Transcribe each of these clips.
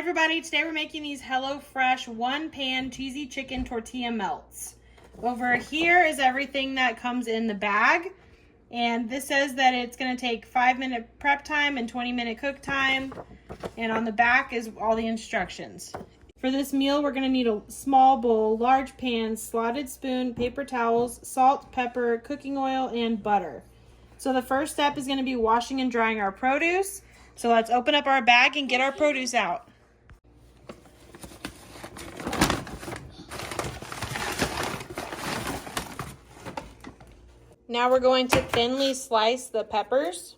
everybody, today we're making these HelloFresh one-pan cheesy chicken tortilla melts. Over here is everything that comes in the bag, and this says that it's going to take 5-minute prep time and 20-minute cook time, and on the back is all the instructions. For this meal, we're going to need a small bowl, large pan, slotted spoon, paper towels, salt, pepper, cooking oil, and butter. So the first step is going to be washing and drying our produce. So let's open up our bag and get our produce out. Now we're going to thinly slice the peppers.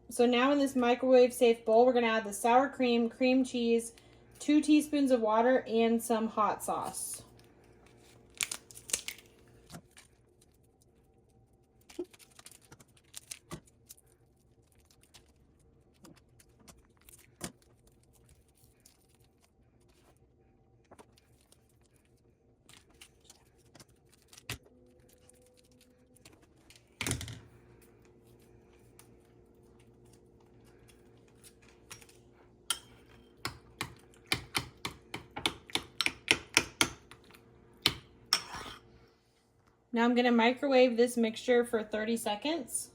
So now in this microwave safe bowl, we're going to add the sour cream, cream cheese, 2 teaspoons of water, and some hot sauce. Now I'm going to microwave this mixture for 30 seconds.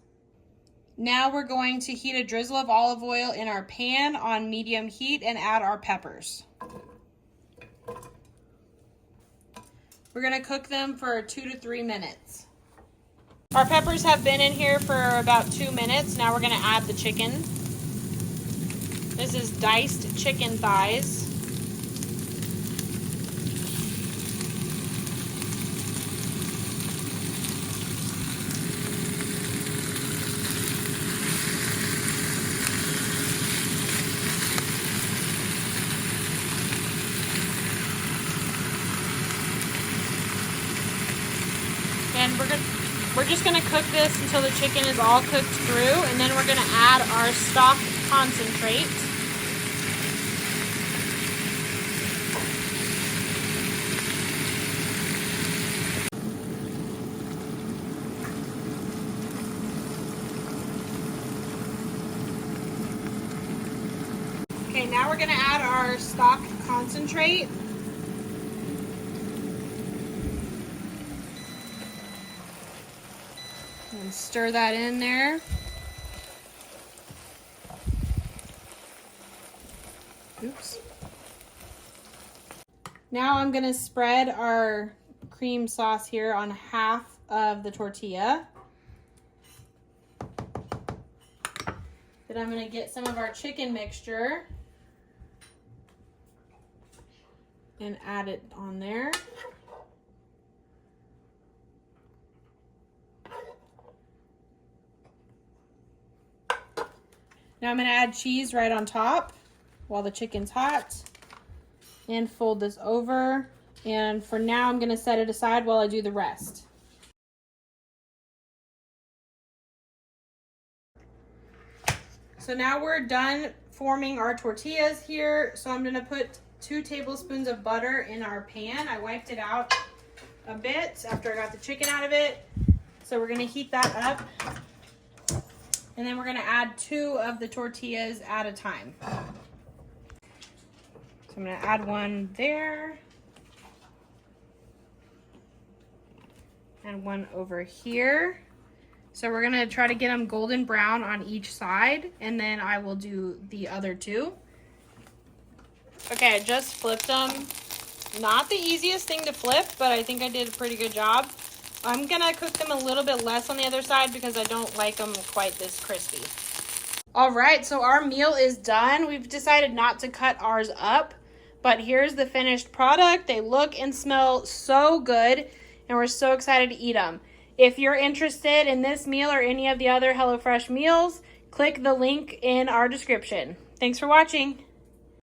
Now we're going to heat a drizzle of olive oil in our pan on medium heat and add our peppers. We're going to cook them for 2 to 3 minutes. Our peppers have been in here for about 2 minutes. Now we're going to add the chicken. This is diced chicken thighs. And we're just gonna cook this until the chicken is all cooked through, and then we're gonna add our stock concentrate. Okay, now we're gonna add our stock concentrate. And stir that in there. Oops. Now I'm going to spread our cream sauce here on half of the tortilla. Then I'm going to get some of our chicken mixture and add it on there. Now I'm going to add cheese right on top while the chicken's hot and fold this over. And for now, I'm going to set it aside while I do the rest. So now we're done forming our tortillas here. So I'm going to put 2 tablespoons of butter in our pan. I wiped it out a bit after I got the chicken out of it. So we're going to heat that up. And then we're going to add 2 of the tortillas at a time. So I'm going to add one there. And one over here. So we're going to try to get them golden brown on each side. And then I will do the other 2. Okay, I just flipped them. Not the easiest thing to flip, but I think I did a pretty good job. I'm gonna cook them a little bit less on the other side because I don't like them quite this crispy. All right, so our meal is done. We've decided not to cut ours up, but here's the finished product. They look and smell so good, and we're so excited to eat them. If you're interested in this meal or any of the other HelloFresh meals, click the link in our description. Thanks for watching.